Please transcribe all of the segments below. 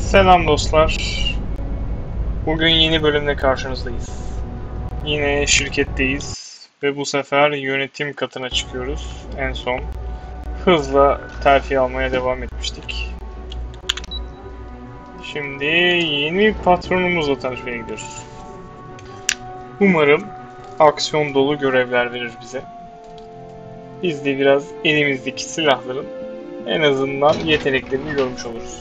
Selam dostlar. Bugün yeni bölümle karşınızdayız. Yine şirketteyiz ve bu sefer yönetim katına çıkıyoruz. En son hızla terfi almaya devam etmiştik. Şimdi yeni bir patronumuzla tanışmaya gidiyoruz. Umarım aksiyon dolu görevler verir bize. Biz de biraz elimizdeki silahların en azından yeteneklerini görmüş oluruz.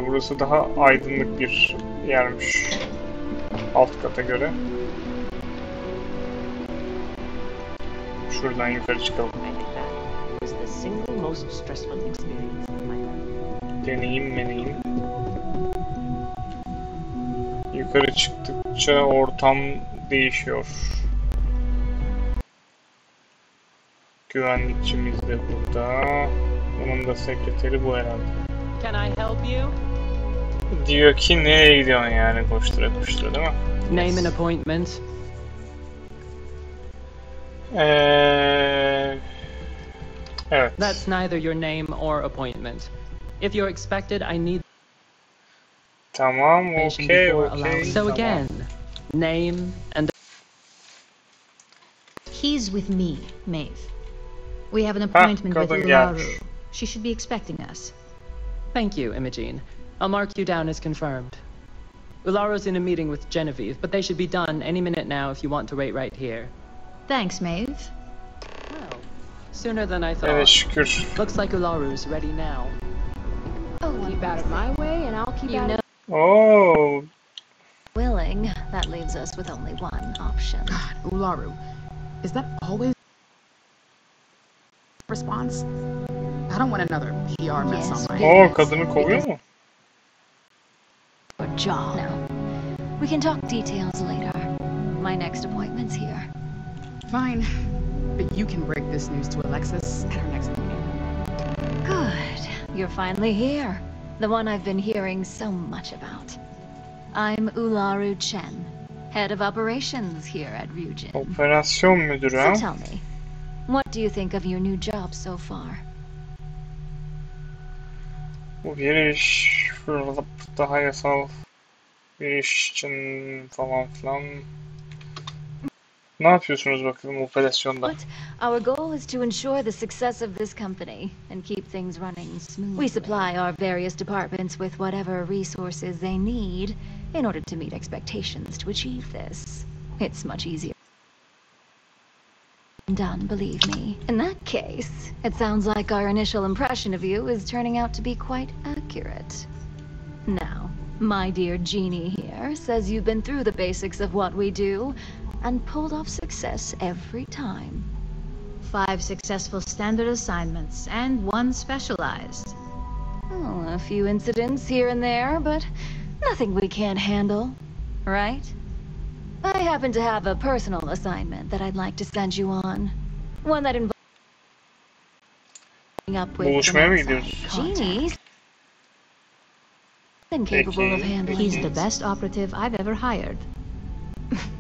Burası daha aydınlık bir yermiş alt kata göre. Şuradan yukarı çıkalım. Deneyim. Yukarı çıktıkça ortam değişiyor. Güvenlikçimiz de burada. Onun da sekreteri bu herhalde. Can I help you? Diyor ki nereye gidiyorsun yani koştura değil mi? Name an appointment. Evet. That's neither your name or appointment. If you're expected, I need Tamam, okay. So tamam. again, name and He's with me, Maeve. We have an appointment with kadın Ularu. gelmiş. She should be expecting us. Thank you, Imogene. I'll mark you down as confirmed. Ularo's in a meeting with Genevieve, but they should be done any minute now if you want to wait right here. Thanks, Maeve. Well, sooner than I thought. Evet şükür. Looks like Ularo's ready now. Oh, keep out of my way, and I'll keep You out know, of... Oo, willing, that leaves us with only one option. God, Ularu. Is that always response? I don't want another PR mess Yes, on my o hands. kadını kovuyor mu? Or job. No. We can talk details later. My next appointment's here. Fine, but you can break this news to Alexis at our next meeting. Good. You're finally here. The one I've been hearing so much about. I'm Ularu Chen, head of operations here at Ryujin. Operasyon müdürü ha? So tell me, what do you think of your new job so far? Bu bir iş fırlatıp daha yasal bir iş için falan filan. Ne yapıyorsunuz bakalım operasyonda? But our goal is to ensure the success of this company and keep things running smoothly. We supply our various departments with whatever resources they need in order to meet expectations to achieve this. It's much easier done, believe me. In that case, it sounds like our initial impression of you is turning out to be quite accurate. Now, my dear Jeannie here says you've been through the basics of what we do and pulled off success every time. 5 successful standard assignments and 1 specialized. Oh, a few incidents here and there, but nothing we can't handle, right? I happen to have a personal assignment that I'd like to send you on. One that involves up with Buluşmaya mı some gidiyoruz? outside Jeannie's incapable of handling He's the it. best operative I've ever hired.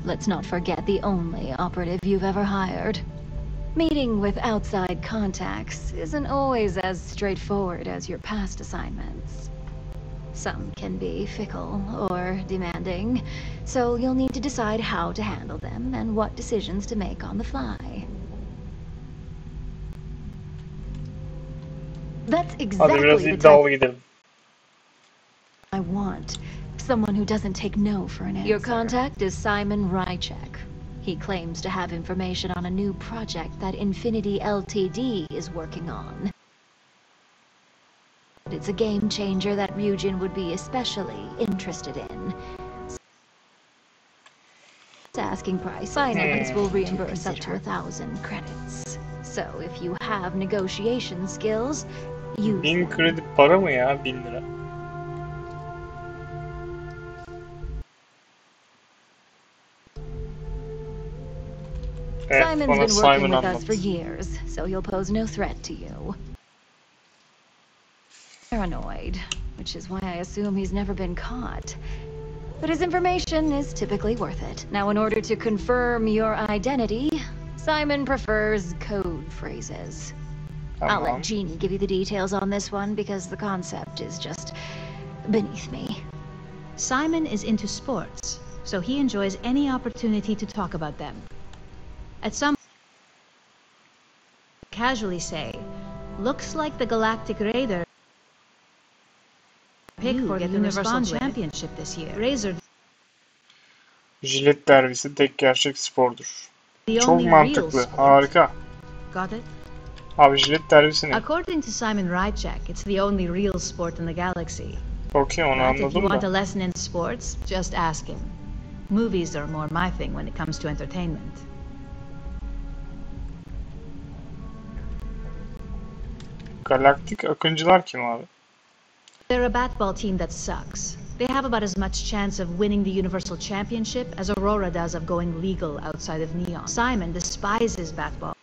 Let's not forget the only operative you've ever hired. Meeting with outside contacts isn't always as straightforward as your past assignments. Some can be fickle or demanding, so you'll need to decide how to handle them and what decisions to make on the fly. That's Hadi exactly biraz the iddialı type gidelim. I want. Someone who doesn't take no for an answer. Your contact is Simon Rychek. He claims to have information on a new project that Infinity Ltd is working on. It's a game changer that Ryujin would be especially interested in. Asking price. Finance will reimburse up to 1,000 credits. So if you have negotiation skills, use 1000 them. kredi para mı ya? 1000 lira. Evet, Simon's bana been Simon working with us anlat. for years, so he'll pose no threat to you. Paranoid, which is why I assume he's never been caught. But his information is typically worth it. Now, in order to confirm your identity, Simon prefers code phrases. I'll Tamam. let Jeannie give you the details on this one because the concept is just beneath me. Simon is into sports, so he enjoys any opportunity to talk about them. At some casually say, looks like the Galactic Raider pick for the Universal Championship this year. Razor Jilet derbisi tek gerçek spordur. the Çok only real mantıklı. sport. Harika. Got it? Abi jilet derbisi ne? According to Simon Ryujin, it's the only real sport in the galaxy. Okey, onu But if you anladım want a da. lesson in sports, just ask him. Movies are more my thing when it comes to entertainment. Galaktik akıncılar kim abi? They're a batball team that sucks. They have about as much chance of winning the Universal Championship as Aurora does of going legal outside of Neon. Simon despises batball,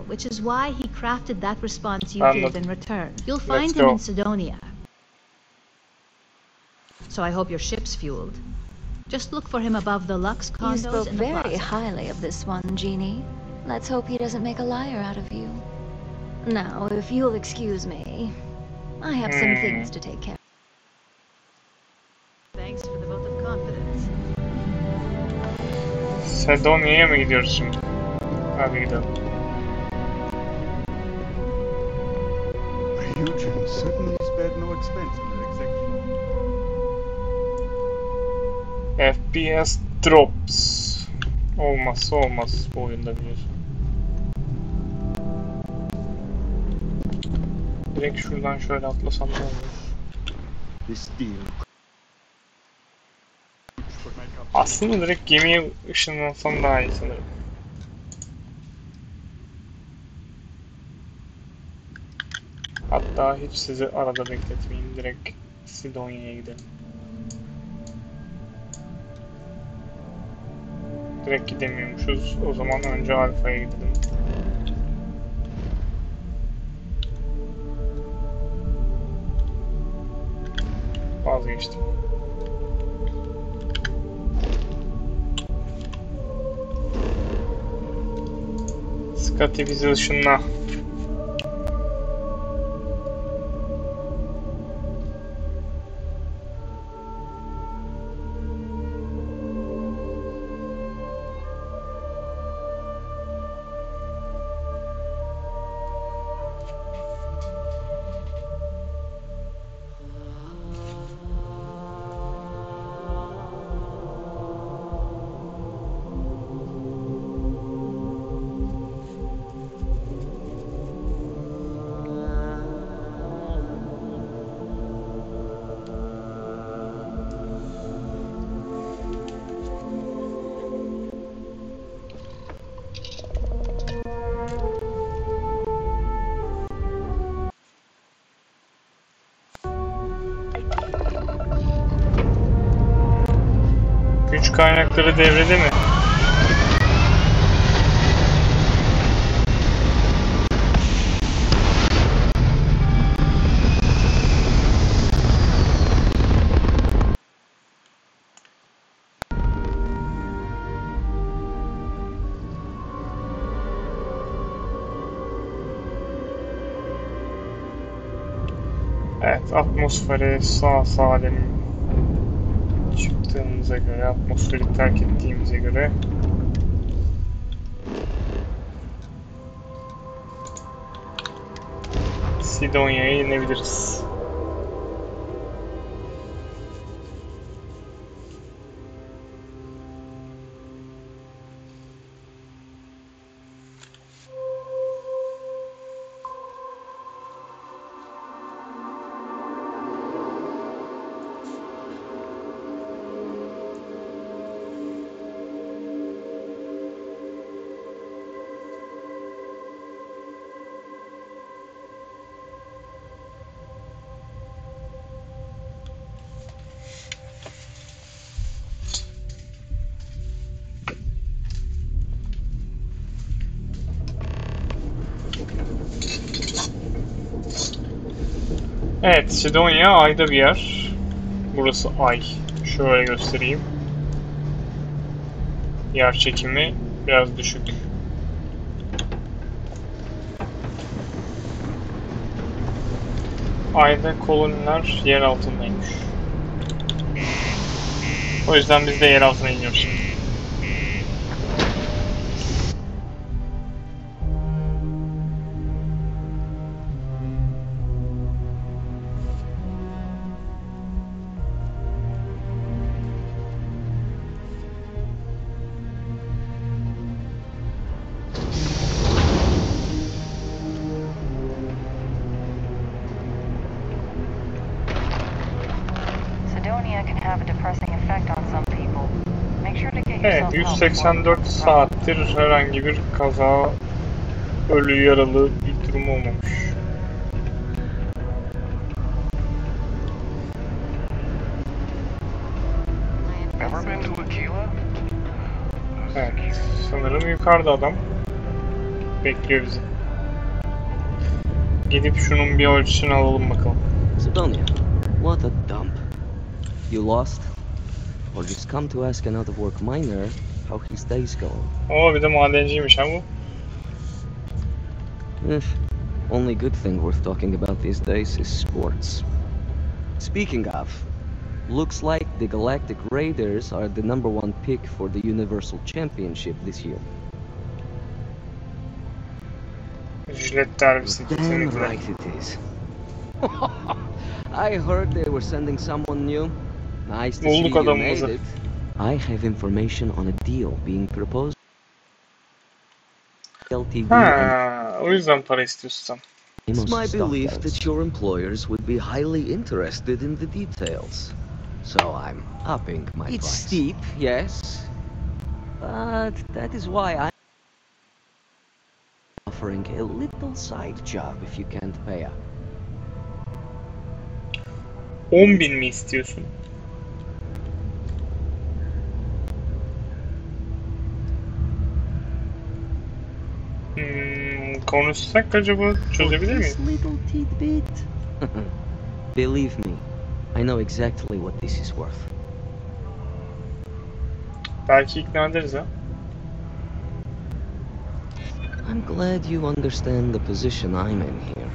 which is why he crafted that response you gave in return. You'll find him in Sidonia. So I hope your ship's fueled. Just look for him above the Lux You condos spoke in the very plaza. highly of this one, Jeannie. Let's hope he doesn't make a liar out of you. Now, if you'll excuse me, I have some things to take care of. Thanks for the vote of confidence. Sedonia'ya mı gidiyoruz şimdi? Hadi gidelim. Ryujin certainly spared no expense in their execution. FPS drops. Olmazsa olmaz bu oyunda biliyorsun. Direkt şuradan şöyle atlasam ne olur? This deal Aslında direkt gemiye ışınlansam daha iyi sanırım. Hatta hiç sizi arada bekletmeyeyim. Direkt Sidonya'ya gidelim. Direkt gidemiyormuşuz. O zaman önce Alfa'ya gidelim. Vazgeçtim. Scotty bizi ışınla. Güç kaynakları devrede mi? Evet, atmosfere sağ salim çıktığımıza göre, atmosferi terk ettiğimize göre Sidonya'ya inebiliriz. Evet, Sidonya ayda bir yer. Burası ay. Şöyle göstereyim. Yer çekimi biraz düşük. Ayda koloniler yer altındaymış. O yüzden biz de yer altına iniyoruz şimdi. Evet, 184 saattir herhangi bir kaza, ölü, yaralı bir durum olmamış. Evet, sanırım yukarıda adam bekliyor bizi. Gidip şunun bir ölçüsünü alalım bakalım. Sidonia, what a dump. You lost? Or just come to ask an out-of-work miner how his day's going? Oo, bir de madenciymiş ha bu. Only good thing worth talking about these days is sports. Speaking of, looks like the Galactic Raiders are the #1 pick for the Universal Championship this year. Jilet derbisi Damn kesinlikle. right it is. I heard they were sending someone new. Nice to see Bulduk you adamımızı. made it. I have information on a deal being proposed. LTV Ha, o yüzden para istiyorsun. It's my belief that your employers would be highly interested in the details. So I'm upping my price. It's steep, yes. But that is why I'm offering a little side job if you can't pay up. 10.000 mi istiyorsun? Konuşsak acaba çözebilir For this miyim? little tidbit? Believe me, I know exactly what this is worth. Belki ikna ederiz ha. I'm glad you understand the position I'm in here.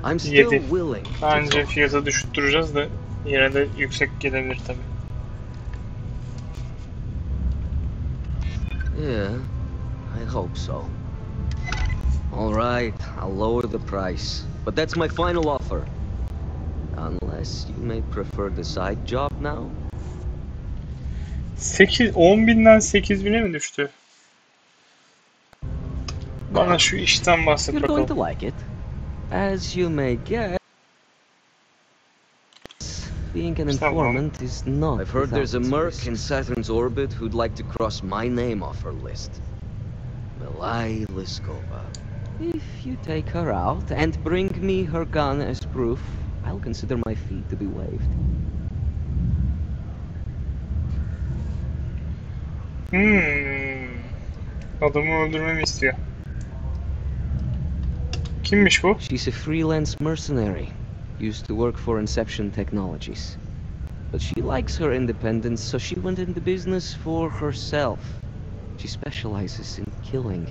I'm still 7. willing to Bence talk. fiyatı düşürtüreceğiz de yine de yüksek gelebilir tabii. Yeah, I hope so. All right, I'll lower the price, but that's my final offer. Unless you may prefer the side job now. 10.000'den 8.000'e mi düştü? Bana şu işten bahset You're going bakalım. to like it. As you may guess, being an informant is not. I've heard there's a merc in Saturn's orbit who'd like to cross my name off her list. Belai Liskova. If you take her out and bring me her gun as proof, I'll consider my fee to be waived. Adamı öldürmemi istiyor. Kimmiş bu? She's a freelance mercenary, used to work for Inception Technologies. But she likes her independence, so she went into business for herself. She specializes in killing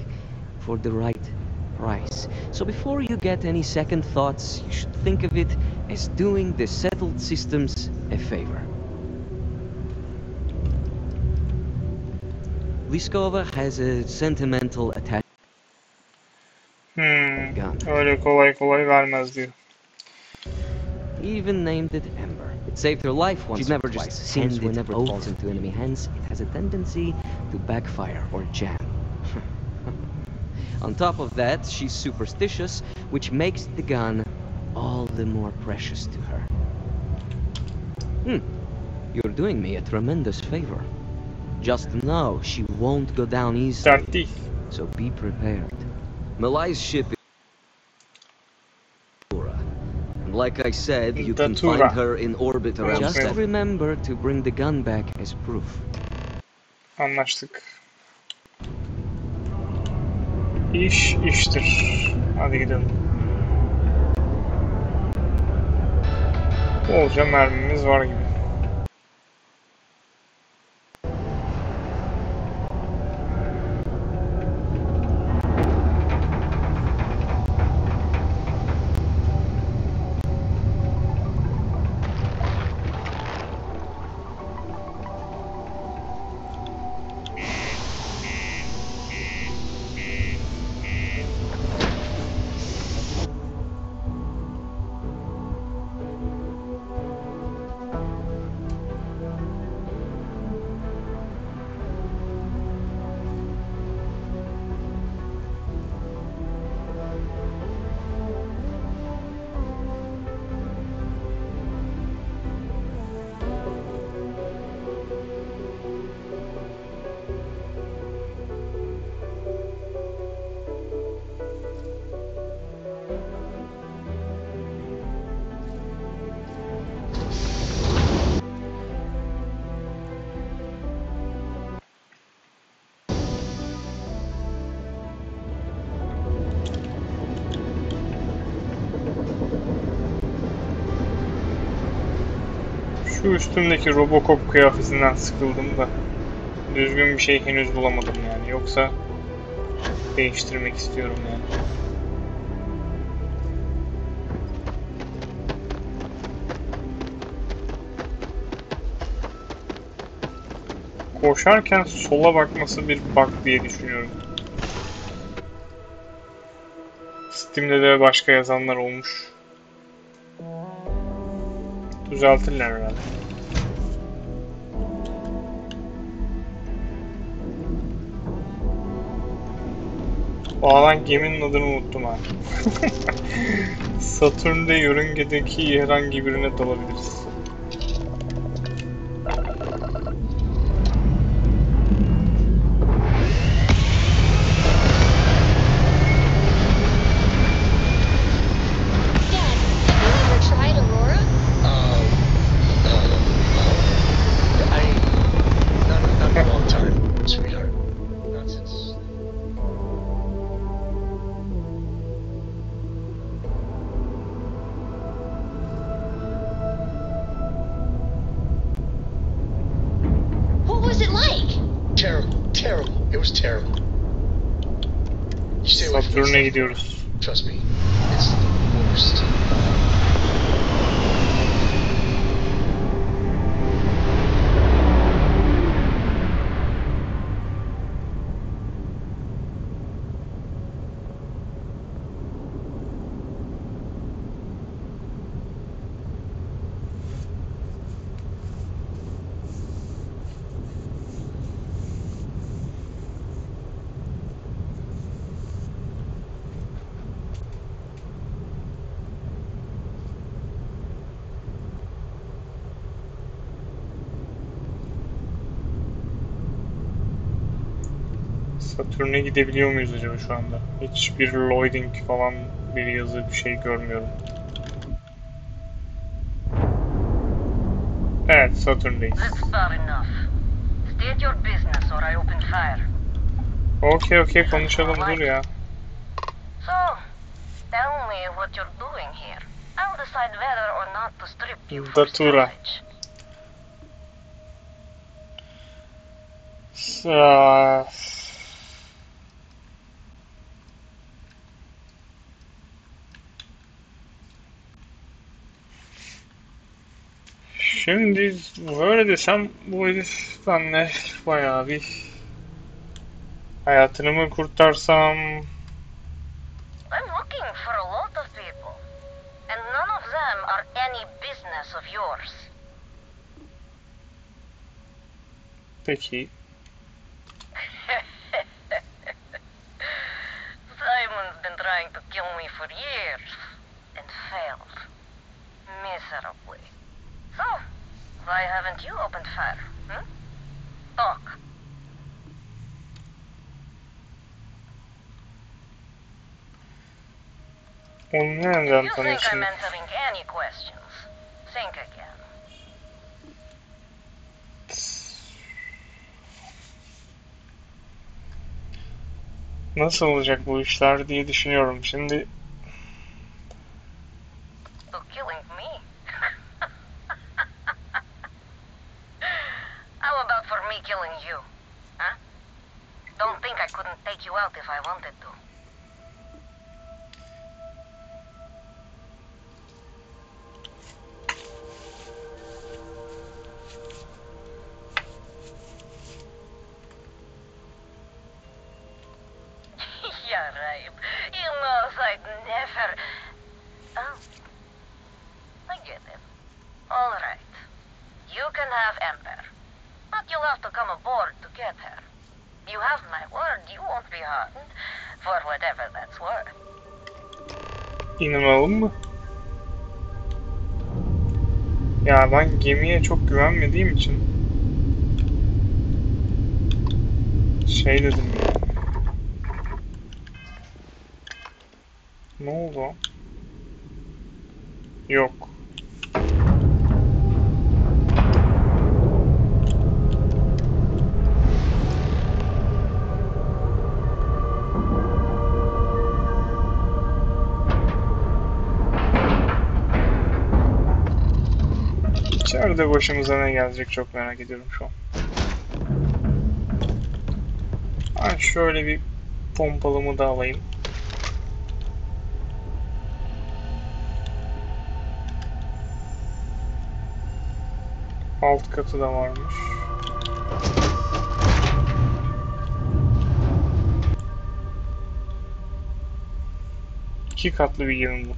for the right price. So before you get any second thoughts, you should think of it as doing the settled systems a favor. Liskova has a sentimental attachment. Öyle kolay kolay vermez diyor. Even named it Ember. It saved her life once. She's never just seems whenever it falls into enemy hands, it has a tendency to backfire or jam. On top of that, she's superstitious, which makes the gun all the more precious to her. You're doing me a tremendous favor. Just know she won't go down easily, so be prepared. Malai's ship is and like I said, you can find her in orbit around. Just remember to bring the gun back as proof. Anlaştık. İş iştir. Hadi gidelim. Bolca mermimiz var gibi. Şu üstümdeki Robocop kıyafetinden sıkıldım da düzgün bir şey henüz bulamadım yani. Yoksa değiştirmek istiyorum yani. Koşarken sola bakması bir bug diye düşünüyorum. Steam'de de başka yazanlar olmuş. Düzeltirler herhalde. Valla geminin adını unuttum ha. Satürn'de yörüngedeki herhangi birine dalabiliriz. Satürn'e gidiyoruz. Trust me, it's the worst. Satürn'e gidebiliyor muyuz acaba şu anda? Hiçbir loading falan bir yazı bir şey görmüyorum. Evet, Satürn'deyiz. Okey konuşalım dur ya. Datura. Şimdi böyle desem bu herif benle bayağı bir hayatını mı kurtarsam? I'm looking for a lot of people, and none of them are any business of yours. Peki. Simon's been trying to kill me for years, and failed. Miserably. So, why haven't you opened fire? Hmm? Talk. Onu If nereden you think I'm tanıyorsun? answering any questions, think again. Nasıl olacak bu işler diye düşünüyorum. Şimdi To killing me? How about for me killing you? Huh? Don't think I couldn't take you out if I wanted to. Yeah, right. You know I'd never... Oh. I get it. All right. You can have Ember. But you'll have to come aboard to get her. You have my word you won't be harmed, for whatever that's worth. inanalım mı? Ya ben gemiye çok güvenmediğim için şey dedim ya. Ne oldu? Yok. İçeride başımıza ne gelecek çok merak ediyorum şu an. Ben şöyle bir pompalımı da alayım. Alt katı da varmış. İki katlı bir gemi bu.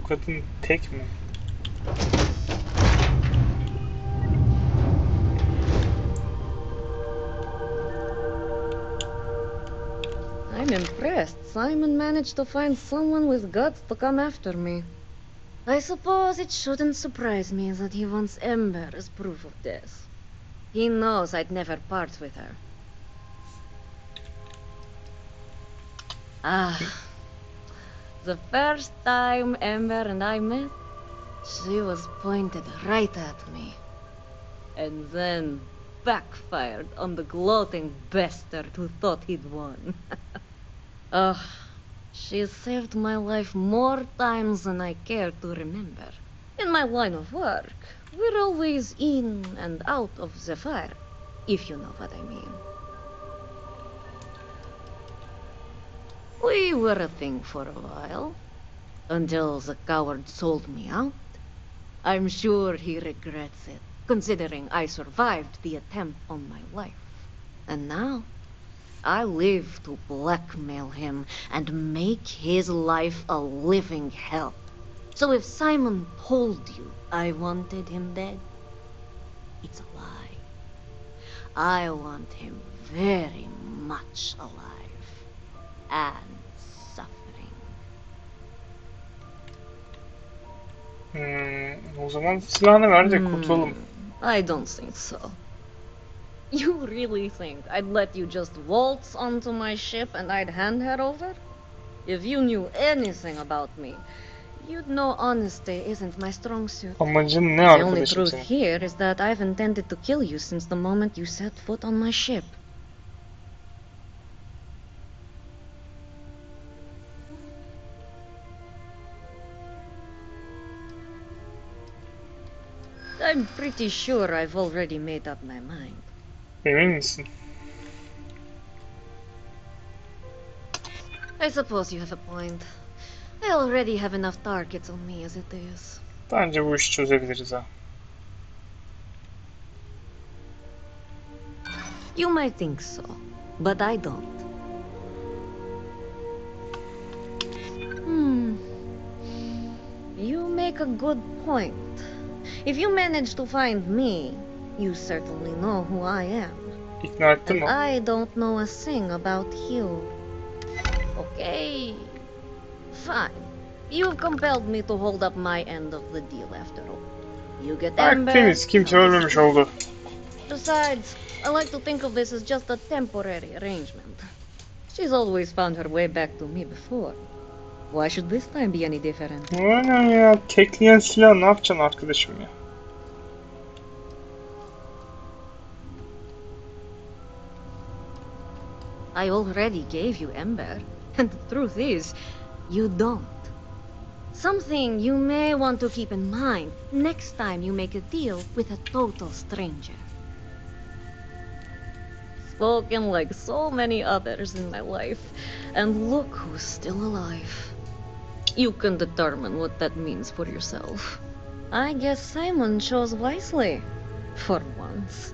Bu kadın tek mi? I'm impressed. Simon managed to find someone with guts to come after me. I suppose it shouldn't surprise me that he wants Ember as proof of this. He knows I'd never part with her. The first time Ember and I met, she was pointed right at me. And then backfired on the gloating bastard who thought he'd won. She saved my life more times than I care to remember. In my line of work, we're always in and out of the fire, if you know what I mean. We were a thing for a while, until the coward sold me out. I'm sure he regrets it, considering I survived the attempt on my life. And now, I live to blackmail him and make his life a living hell. So if Simon told you I wanted him dead, it's a lie. I want him very much alive and suffering. O zaman silahını ver de kurtulalım. I don't think so. You really think I'd let you just waltz onto my ship and I'd hand her over? If you knew anything about me, you'd know honesty isn't my strong suit. Amacın ne The only arkadaşım truth senin? here is that I've intended to kill you since the moment you set foot on my ship. I'm pretty sure I've already made up my mind. Emin misin? I suppose you have a point. I already have enough targets on me as it is. Bence bu işi çözebiliriz ha. You might think so, but I don't. You make a good point. If you manage to find me, you certainly know who I am. İkna ettin And mi? I don't know a thing about you. Okay. Fine. You've compelled me to hold up my end of the deal after all. You get Bak Ember. temiz, kimse ölmemiş oldu. Besides, I like to think of this as just a temporary arrangement. She's always found her way back to me before. Why should this time be any different? Aynen ya, tekleyen silah ne yapacaksın arkadaşım ya? I already gave you Ember, and the truth is, you don't. Something you may want to keep in mind next time you make a deal with a total stranger. Spoken like so many others in my life, and look who's still alive. You can determine what that means for yourself. I guess Simon chose wisely, for once.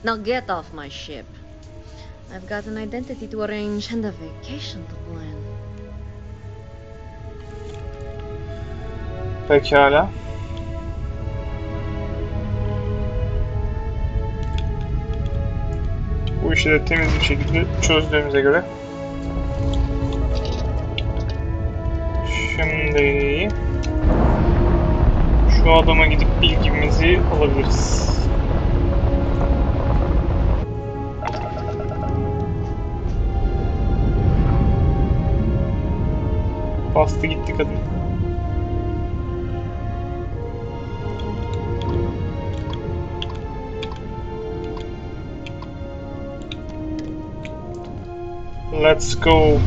Now get off my ship. I've got an identity to arrange and a vacation to plan. Pekala. Bu işi de temiz bir şekilde çözdüğümüze göre. Şimdi şu adama gidip bilgimizi alabiliriz. Bastı gitti kadın. Let's go.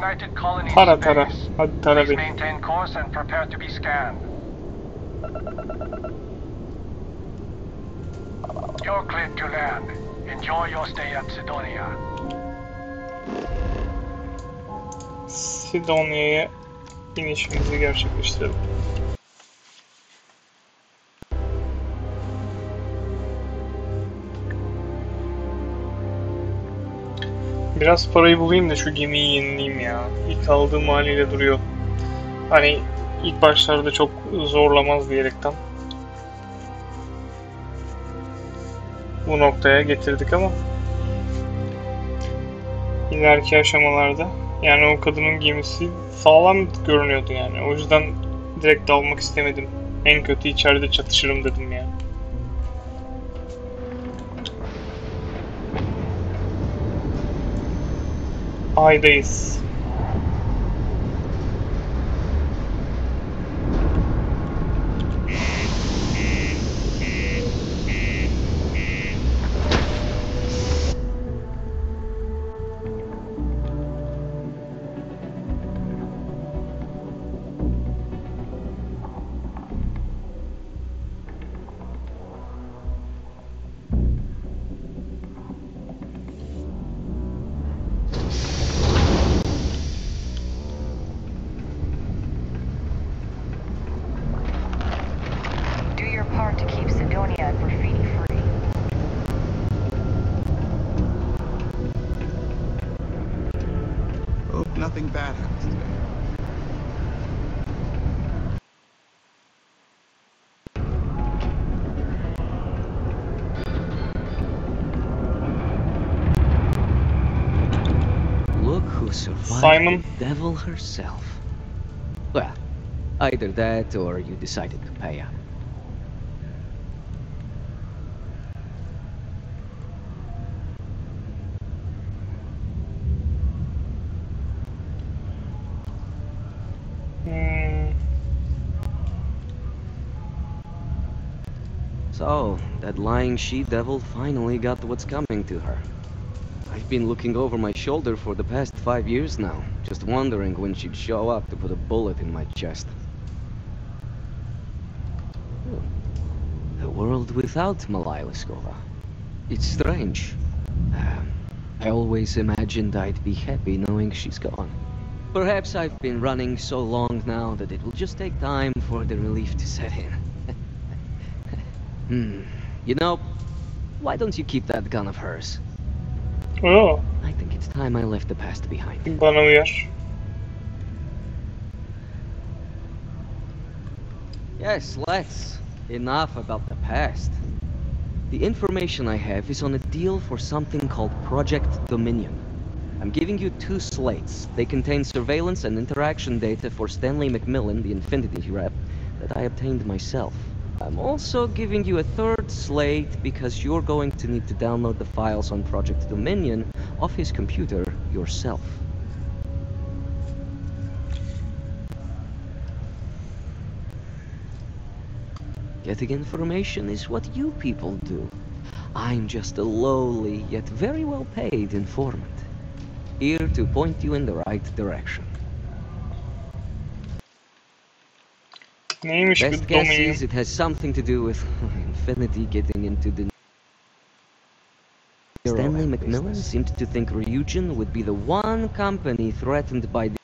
United Colony Tara tara. space. Hadi tara Please beni. maintain course and prepare to be scanned. You're cleared to land. Enjoy your stay at Sidonia. Sidonia'ya inişimizi gerçekleştirelim. Biraz parayı bulayım da şu gemiyi yenileyim ya. İlk aldığım haliyle duruyor. Hani ilk başlarda çok zorlamaz diyerekten bu noktaya getirdik ama ileriki aşamalarda yani o kadının gemisi sağlam görünüyordu yani. O yüzden direkt dalmak istemedim. En kötü içeride çatışırım dedim yani. Aydayız. Nothing bad happens today. Look who survived Simon. the devil herself. Well, either that or you decided to pay up. So, that lying she-devil finally got what's coming to her. I've been looking over my shoulder for the past 5 years now, just wondering when she'd show up to put a bullet in my chest. A world without Malaya Liskova. It's strange. I always imagined I'd be happy knowing she's gone. Perhaps I've been running so long now that it will just take time for the relief to set in. You know, why don't you keep that gun of hers? Oh. I think it's time I left the past behind. Bana uyar. Yes, let's. Enough about the past. The information I have is on a deal for something called Project Dominion. I'm giving you 2 slates. They contain surveillance and interaction data for Stanley McMillan, the Infinity rep, that I obtained myself. I'm also giving you a 3rd slate because you're going to need to download the files on Project Dominion off his computer yourself. Getting information is what you people do. I'm just a lowly yet very well paid informant, here to point you in the right direction. Neymiş Best bu guess Dominion? is it has something to do with Infinity getting into the... Stanley McMillan seemed to think Ryujin would be the one company threatened by the...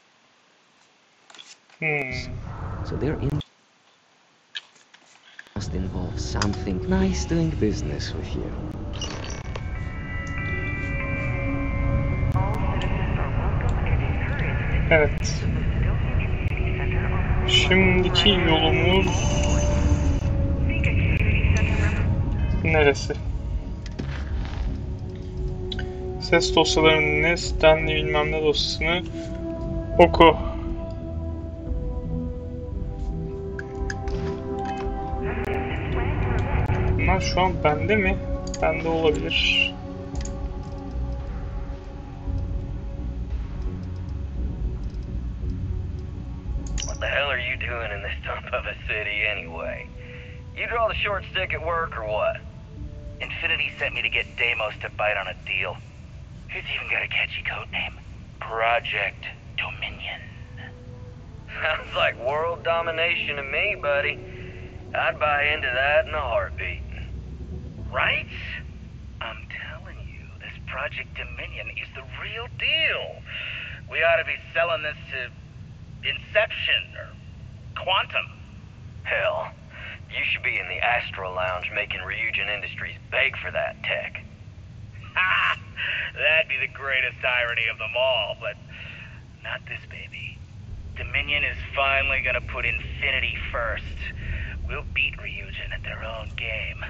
So their must involve something nice doing business with you. Evet. Şimdiki yolumuz neresi? Ses dosyalarını ne? Stanley bilmem ne dosyasını oku. Bunlar şu an bende mi? Bende olabilir. What the hell are you doing in this dump of a city anyway? You draw the short stick at work or what? Infinity sent me to get Deimos to bite on a deal. He's even got a catchy code name. Project Dominion. Sounds like world domination to me, buddy. I'd buy into that in a heartbeat. Right? I'm telling you, this Project Dominion is the real deal. We ought to be selling this to Inception or Quantum. Hell, you should be in the Astro Lounge making Ryujin Industries beg for that tech. Ha! That'd be the greatest irony of them all, but not this baby. Dominion is finally gonna put Infinity first. We'll beat Ryujin at their own game.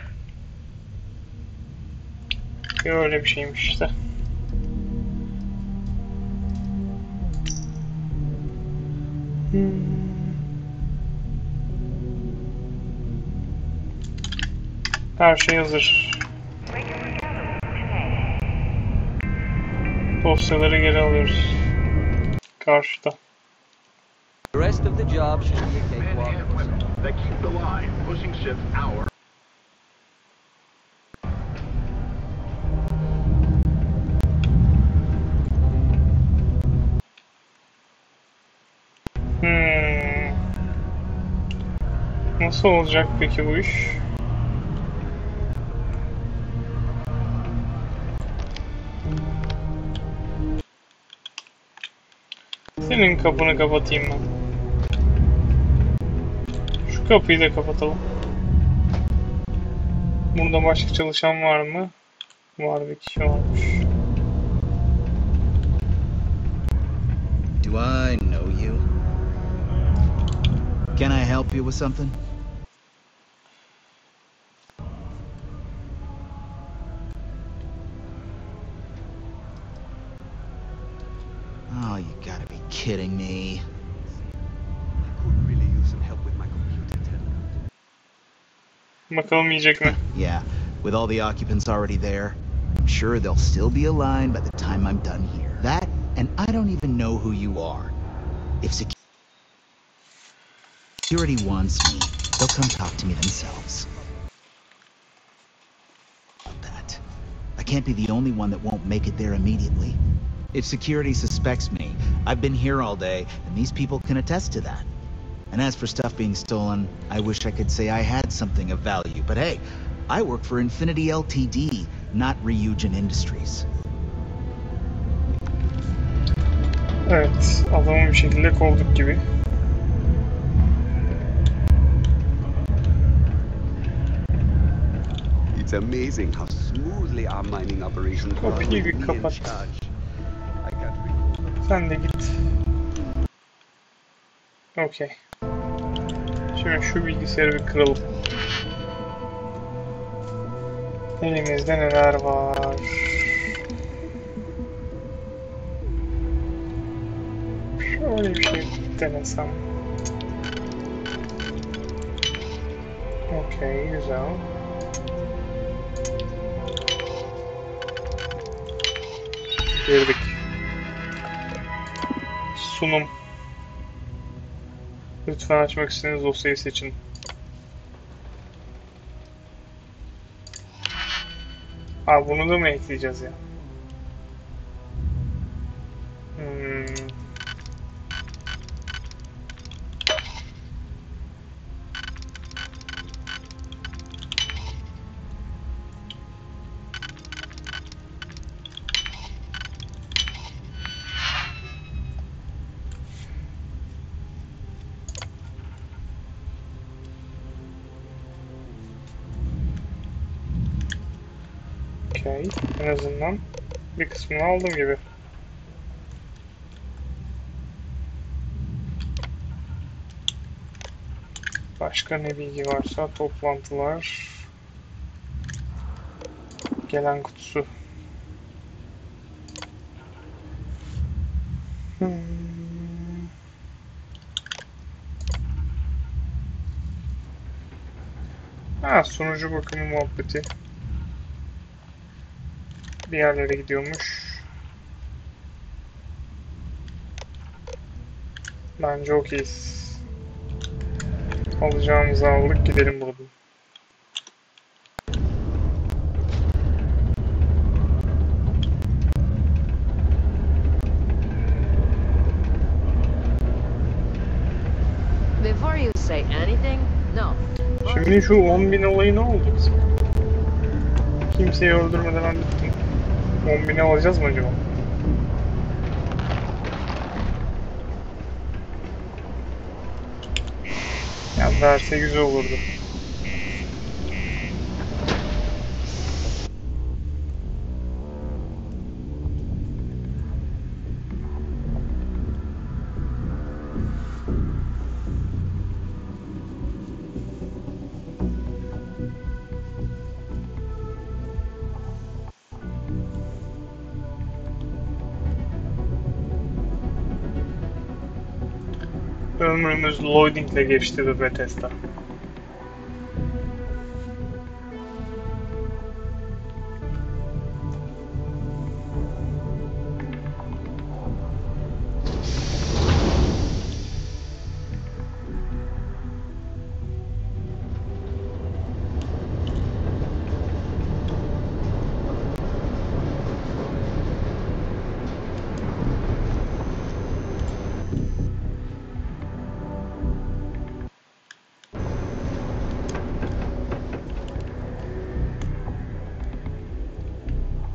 Öyle bir şeymiş işte. Her şey hazır. Dosyaları geri alıyoruz. Karşıda. The rest of the job should be a cakewalk. That keep the line, pushing ships hour. Nasıl olacak peki bu iş? Senin kapını kapatayım ben. Şu kapıyı da kapatalım. Burada başka çalışan var mı? Var, bir kişi varmış. Do I know you? Can I help you with something? Oh, you gotta be kidding me. I could really use some help with my computer terminal. Bakalım yiyecek mi? Yeah, with all the occupants already there, I'm sure they'll still be aligned by the time I'm done here. That, and I don't even know who you are. If security wants me, they'll come talk to me themselves. That. I can't be the only one that won't make it there immediately. If security suspects me, I've been here all day, and these people can attest to that. And as for stuff being stolen, I wish I could say I had something of value, but hey, I work for Infinity Ltd, not Ryujin Industries. Evet, adamı bir şekilde kovduk gibi. It's amazing how smoothly our mining operations run Kapıyı with bir me in kapat. charge. I can't Sen de git. Okey. Şimdi şu bilgisayarı bir kıralım. Elimizde neler var? Şöyle bir şey denesem. Okey, güzel. Girdik. Sunum. Lütfen açmak istediğiniz dosyayı seçin. Aa, bunu da mı ekleyeceğiz ya? Okay. En azından bir kısmını aldım gibi. Başka ne bilgi varsa toplantılar. Gelen kutusu. Ha, sunucu bakımı muhabbeti. Bir yerlere gidiyormuş. Bence okeyiz. Alacağımızı aldık, gidelim buradan. anything? No. Şimdi şu 10.000 olayı ne oldu bizim? Kimseyi öldürmeden hallettim. 10.000'e alacağız mı acaba? Ya verse güzel olurdu. Ömrümüz loadingle geçti be Bethesda.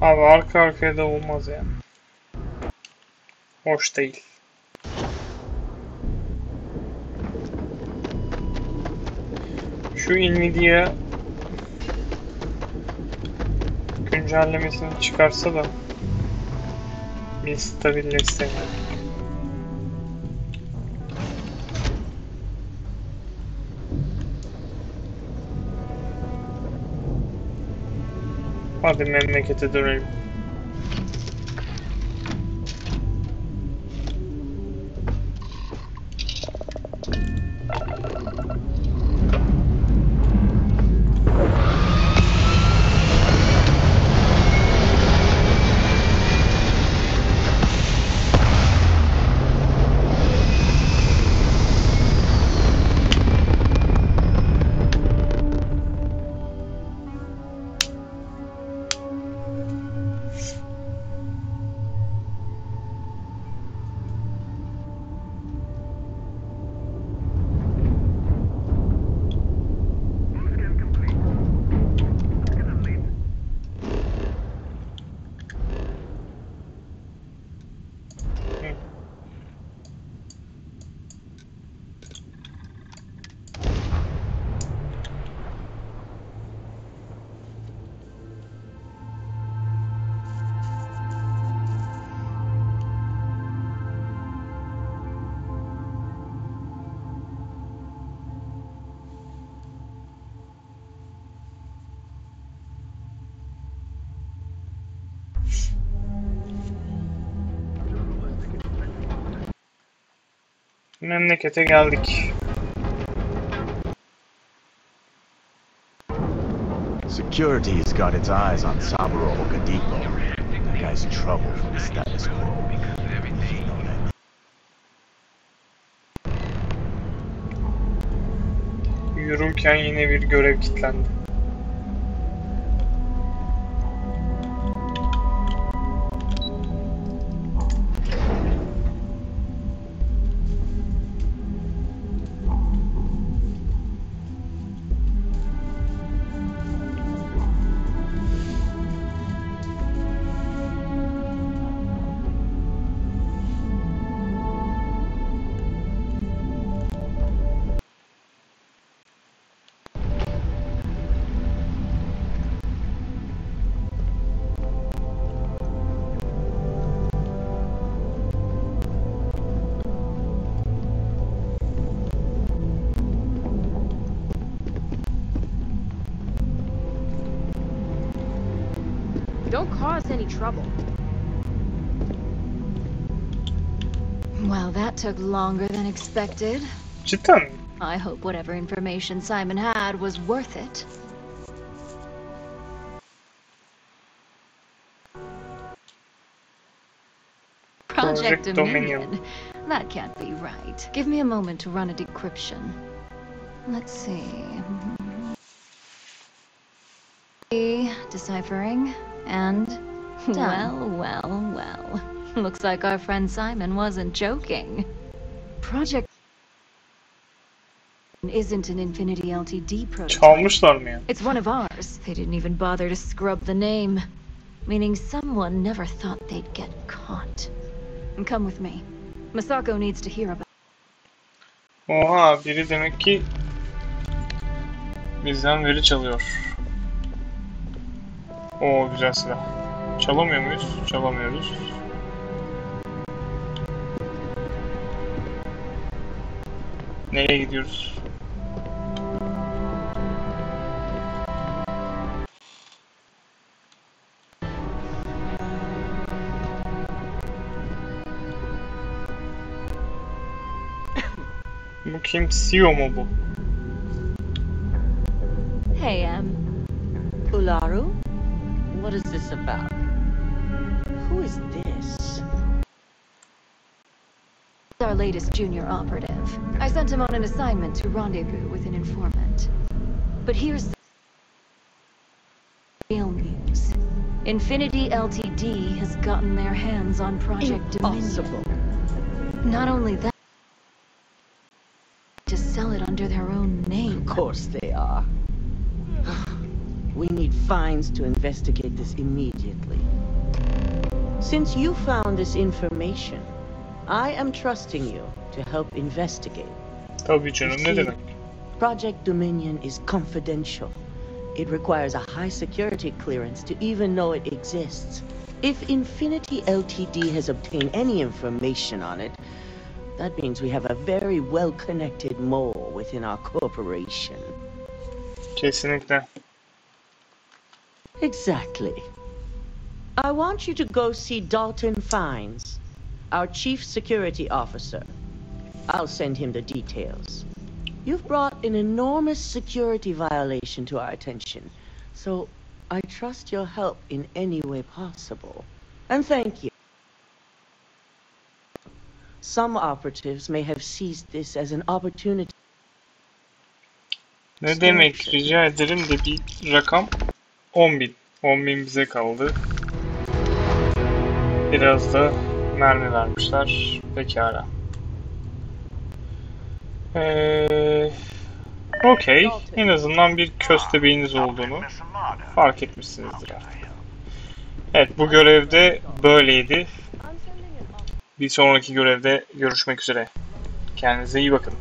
Abi arka arkaya da olmaz yani. Hoş değil. Şu Nvidia güncellemesini çıkarsa da bir stabilleşse yani. Hadi memlekete dönelim. Memlekete geldik. Security's got its eyes on Saburo Okadipo. That guy's trouble for the status quo. Yürürken yine bir görev kilitlendi. Don't cause any trouble. Well, that took longer than expected. Cidden. I hope whatever information Simon had was worth it. Project Dominion. That can't be right. Give me a moment to run a decryption. Let's see. Deciphering. And done. Well. Looks like our friend Simon wasn't joking. Project isn't an Infinity LTD prototype. Çalmışlar mı ya? It's one of ours. They didn't even bother to scrub the name. Meaning someone never thought they'd get caught. And come with me. Masako needs to hear about. Oha, biri demek ki bizden veri çalıyor. Oo, güzel silah. Çalamıyor muyuz? Çalamıyoruz. Nereye gidiyoruz? Bu kim? CEO mu bu? Hey, Ularu? What is this about? Who is this? Our latest junior operative. I sent him on an assignment to rendezvous with an informant. But here's the real news. Infinity LTD has gotten their hands on Project Impossible. Dominion. Not only that, to sell it under their own name. Of course they are. We need Fines to investigate this immediately. Since you found this information, I am trusting you to help investigate. Tabii canım, ne demek? Project Dominion is confidential. It requires a high security clearance to even know it exists. If Infinity LTD has obtained any information on it, that means we have a very well-connected mole within our corporation. Kesinlikle. Exactly. I want you to go see Dalton Fines, our chief security officer. I'll send him the details. You've brought an enormous security violation to our attention, so I trust your help in any way possible. And thank you. Some operatives may have seized this as an opportunity. Ne demek, rica ederim de bir rakam 10.000. 10.000 bize kaldı. Biraz da mermi vermişler. Pekala. Okey. En azından bir köstebeğiniz olduğunu fark etmişsinizdir artık. Evet, bu görevde böyleydi. Bir sonraki görevde görüşmek üzere. Kendinize iyi bakın.